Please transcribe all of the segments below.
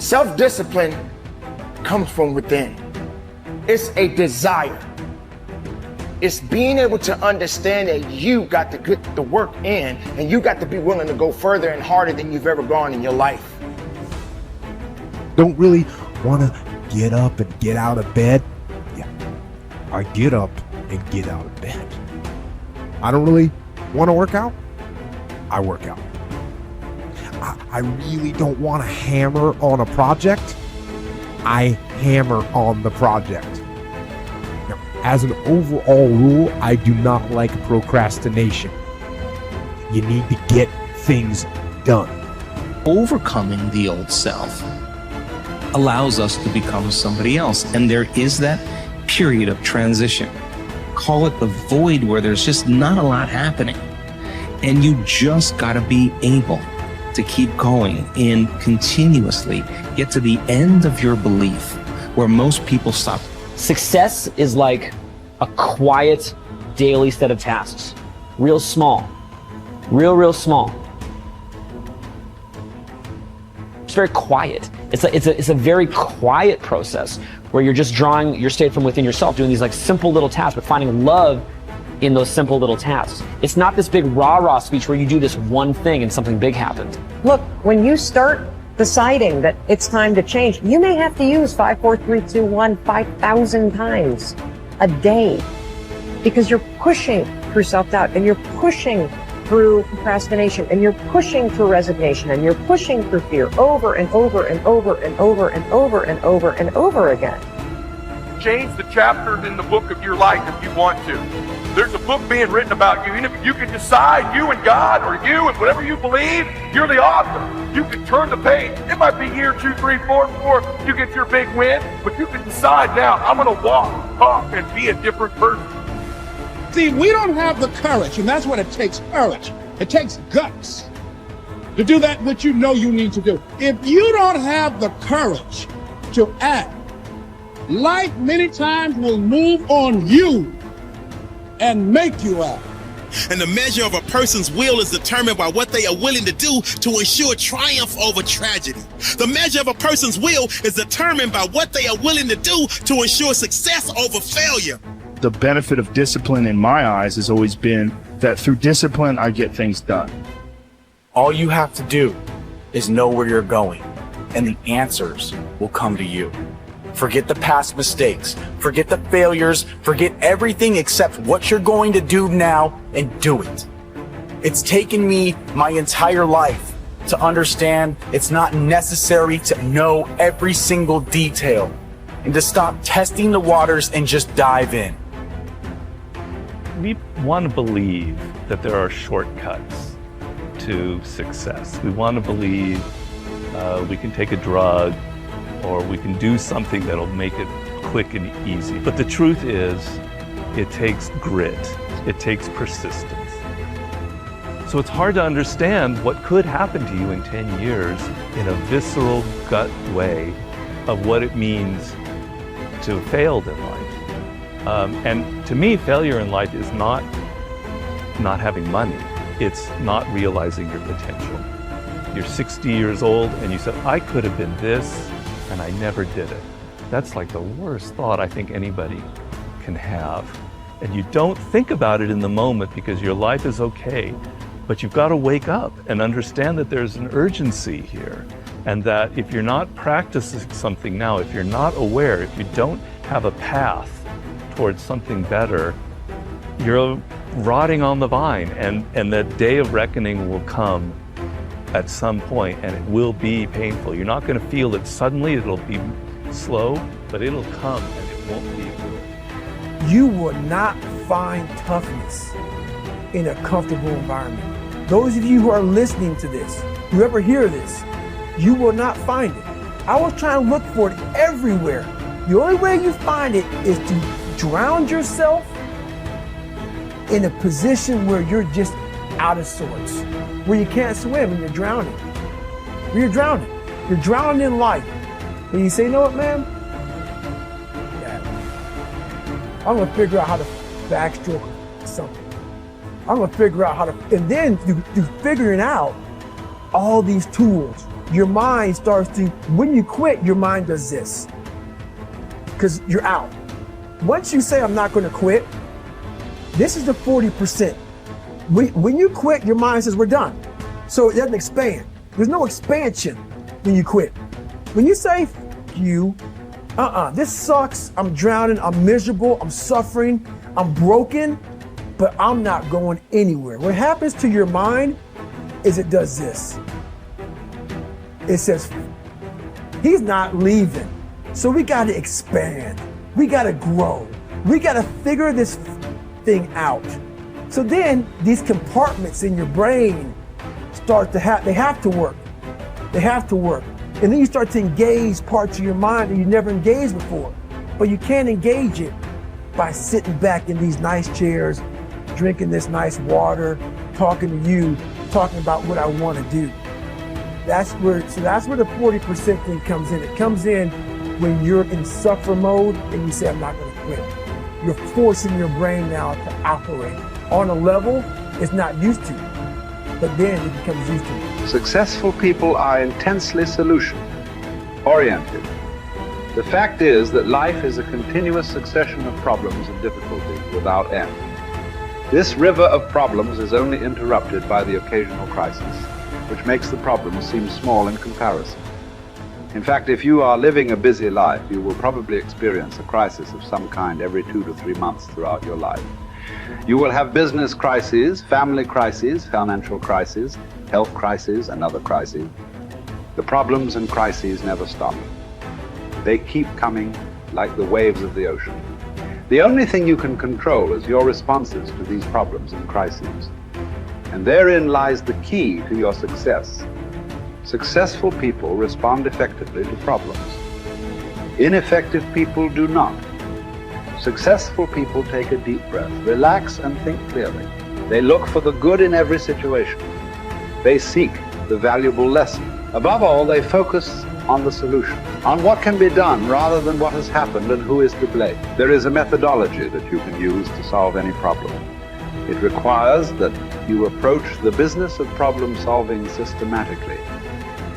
Self-discipline comes from within. It's a desire. It's being able to understand that you got to get the work in and you got to be willing to go further and harder than you've ever gone in your life. Don't really want to get up and get out of bed. Yeah, I get up and get out of bed. I don't really want to work out. I work out. I really don't want to hammer on a project. I hammer on the project. Now, as an overall rule, I do not like procrastination. You need to get things done. Overcoming the old self allows us to become somebody else. And there is that period of transition. Call it the void, where there's just not a lot happening. And you just got to be able to keep going and continuously get to the end of your belief, where most people stop. Success is like a quiet daily set of tasks. Real small. Real small. It's very quiet. It's a very quiet process where you're just drawing your state from within yourself, doing these like simple little tasks, but finding love in those simple little tasks. It's not this big rah-rah speech where you do this one thing and something big happens. Look, when you start deciding that it's time to change, you may have to use 5, 4, 3, 2, 1, 5,000 times a day, because you're pushing through self-doubt, and you're pushing through procrastination, and you're pushing through resignation, and you're pushing through fear over and over and over and over and over and over and over again. Change the chapters in the book of your life if you want to. There's a book being written about you, and if you can decide, you and God, or you and whatever you believe, you're the author. You can turn the page. It might be year 2, 3, 4 before you get your big win, but you can decide now, I'm going to walk up and be a different person. See, we don't have the courage, and that's what it takes, courage. It takes guts to do that which you know you need to do. If you don't have the courage to act, life many times will move on you and make you act. And the measure of a person's will is determined by what they are willing to do to ensure triumph over tragedy. The measure of a person's will is determined by what they are willing to do to ensure success over failure. The benefit of discipline in my eyes has always been that through discipline, I get things done. All you have to do is know where you're going, and the answers will come to you. Forget the past mistakes, forget the failures, forget everything except what you're going to do now, and do it. It's taken me my entire life to understand it's not necessary to know every single detail, and to stop testing the waters and just dive in. We want to believe that there are shortcuts to success. We want to believe we can take a drug, or we can do something that'll make it quick and easy. But the truth is, it takes grit. It takes persistence. So it's hard to understand what could happen to you in 10 years in a visceral gut way of what it means to have failed in life. And to me, failure in life is not having money. It's not realizing your potential. You're 60 years old and you said, I could have been this, and I never did it. That's like the worst thought I think anybody can have. And you don't think about it in the moment because your life is okay, but you've got to wake up and understand that there's an urgency here, and that if you're not practicing something now, if you're not aware, if you don't have a path towards something better, you're rotting on the vine, and that day of reckoning will come at some point, and it will be painful. You're not going to feel it suddenly, it'll be slow, but it'll come and it won't be good. You will not find toughness in a comfortable environment. Those of you who are listening to this, whoever hear this, you will not find it. I was trying to look for it everywhere. The only way you find it is to drown yourself in a position where you're just out of sorts, where you can't swim and you're drowning. Where you're drowning. You're drowning in life. And you say, you know what, man? Yeah. I'm gonna figure out how to backstroke something. I'm gonna figure out how to, and then through figuring out all these tools, your mind starts to, when you quit, your mind does this. Because you're out. Once you say, I'm not going to quit, this is the 40%. When you quit, your mind says, we're done. So it doesn't expand. There's no expansion when you quit. When you say, you, this sucks, I'm drowning, I'm miserable, I'm suffering, I'm broken, but I'm not going anywhere. What happens to your mind is it does this. It says, he's not leaving. So we got to expand. We got to grow. We got to figure this thing out. So then these compartments in your brain start to they have to work. They have to work. And then you start to engage parts of your mind that you never engaged before. But you can't engage it by sitting back in these nice chairs, drinking this nice water, talking to you, talking about what I want to do. That's where the 40% thing comes in. It comes in when you're in suffer mode and you say, I'm not going to quit. You're forcing your brain now to operate on a level it's not used to, but then it becomes used to. Successful people are intensely solution-oriented. The fact is that life is a continuous succession of problems and difficulties without end. This river of problems is only interrupted by the occasional crisis, which makes the problems seem small in comparison. In fact, if you are living a busy life, you will probably experience a crisis of some kind every 2 to 3 months throughout your life. You will have business crises, family crises, financial crises, health crises, and other crises. The problems and crises never stop. They keep coming like the waves of the ocean. The only thing you can control is your responses to these problems and crises. And therein lies the key to your success. Successful people respond effectively to problems. Ineffective people do not. Successful people take a deep breath, relax and think clearly. They look for the good in every situation. They seek the valuable lesson. Above all, they focus on the solution, on what can be done rather than what has happened and who is to blame. There is a methodology that you can use to solve any problem. It requires that you approach the business of problem solving systematically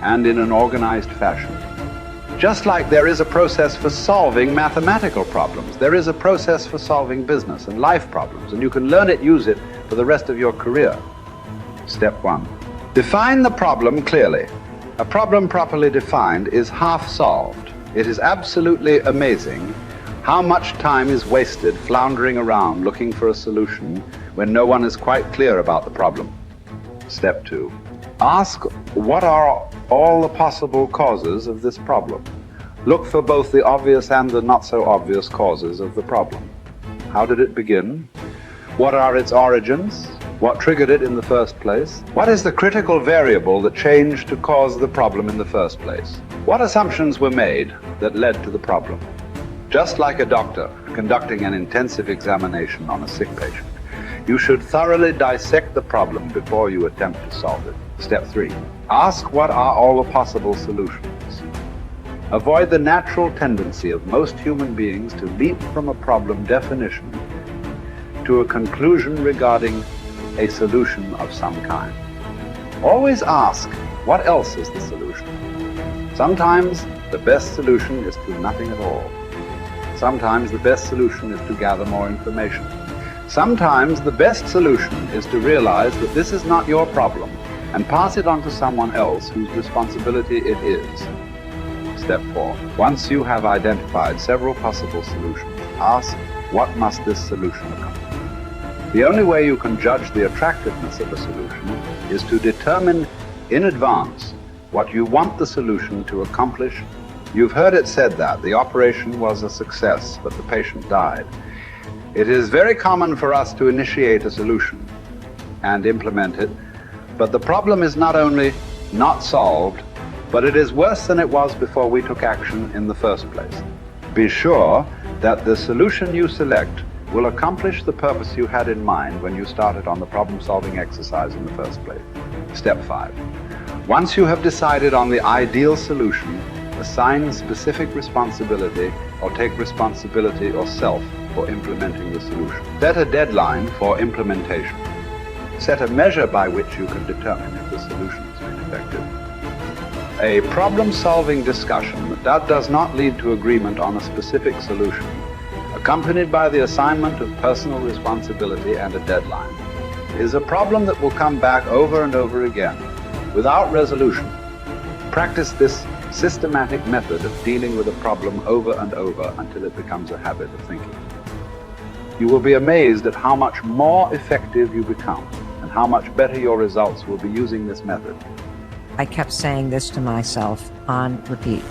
and in an organized fashion. Just like there is a process for solving mathematical problems, there is a process for solving business and life problems, and you can learn it, use it for the rest of your career. Step 1. Define the problem clearly. A problem properly defined is half solved. It is absolutely amazing how much time is wasted floundering around looking for a solution when no one is quite clear about the problem. Step 2. Ask, what are all the possible causes of this problem? Look for both the obvious and the not so obvious causes of the problem. How did it begin? What are its origins? What triggered it in the first place? What is the critical variable that changed to cause the problem in the first place? What assumptions were made that led to the problem? Just like a doctor conducting an intensive examination on a sick patient, you should thoroughly dissect the problem before you attempt to solve it. Step 3. Ask, what are all the possible solutions? Avoid the natural tendency of most human beings to leap from a problem definition to a conclusion regarding a solution of some kind. Always ask, what else is the solution? Sometimes the best solution is to nothing at all. Sometimes the best solution is to gather more information. Sometimes the best solution is to realize that this is not your problem and pass it on to someone else whose responsibility it is. Step 4. Once you have identified several possible solutions, ask, what must this solution accomplish? The only way you can judge the attractiveness of a solution is to determine in advance what you want the solution to accomplish. You've heard it said that the operation was a success, but the patient died. It is very common for us to initiate a solution and implement it, but the problem is not only not solved, but it is worse than it was before we took action in the first place. Be sure that the solution you select will accomplish the purpose you had in mind when you started on the problem-solving exercise in the first place. Step 5. Once you have decided on the ideal solution, assign specific responsibility or take responsibility yourself for implementing the solution. Set a deadline for implementation. Set a measure by which you can determine if the solution has been effective. A problem-solving discussion that does not lead to agreement on a specific solution, accompanied by the assignment of personal responsibility and a deadline, is a problem that will come back over and over again, without resolution. Practice this systematic method of dealing with a problem over and over until it becomes a habit of thinking. You will be amazed at how much more effective you become and how much better your results will be using this method. I kept saying this to myself on repeat.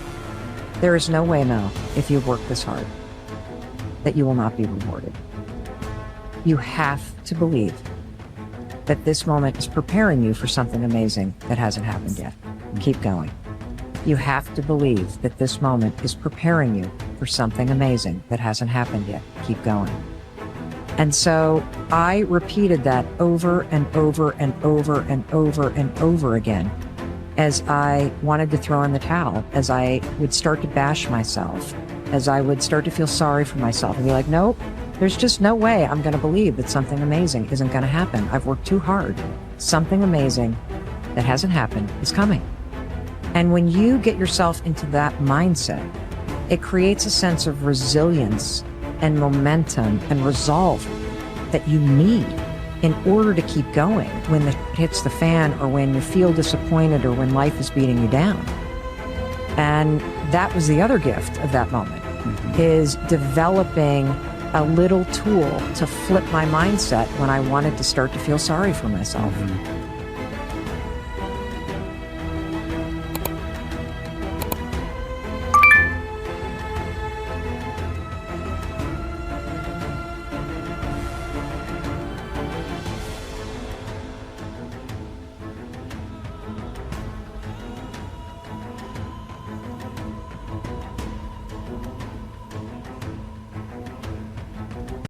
There is no way, Mel, if you work this hard, that you will not be rewarded. You have to believe that this moment is preparing you for something amazing that hasn't happened yet. Keep going. You have to believe that this moment is preparing you for something amazing that hasn't happened yet. Keep going. And so I repeated that over and over and over and over and over again as I wanted to throw in the towel, as I would start to bash myself, as I would start to feel sorry for myself and be like, nope, there's just no way I'm going to believe that something amazing isn't going to happen. I've worked too hard. Something amazing that hasn't happened is coming. And when you get yourself into that mindset, it creates a sense of resilience and momentum and resolve that you need in order to keep going when the hits the fan or when you feel disappointed or when life is beating you down. And that was the other gift of that moment, is developing a little tool to flip my mindset when I wanted to start to feel sorry for myself.